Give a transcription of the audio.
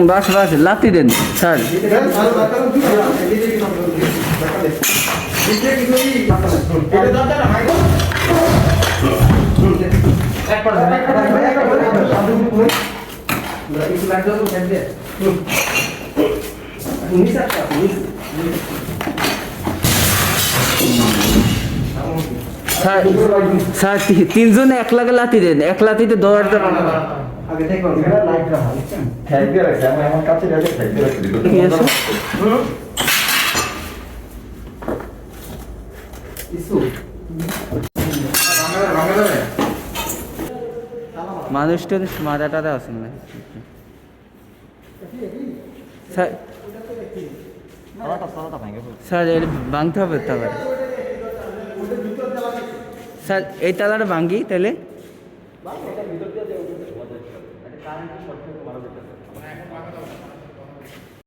বাস বাস লাথি দেন sir. Sir sir তিনজনে এক লাখে লাথি দেন, এক লাথিতে 10,000 টাকা। মানুষটা মাথা টাথা আসেন না স্যার। স্যার এটা ভাঙতে হবে তাহলে স্যার, এই তালাটা ভাঙ্গি তাহলে।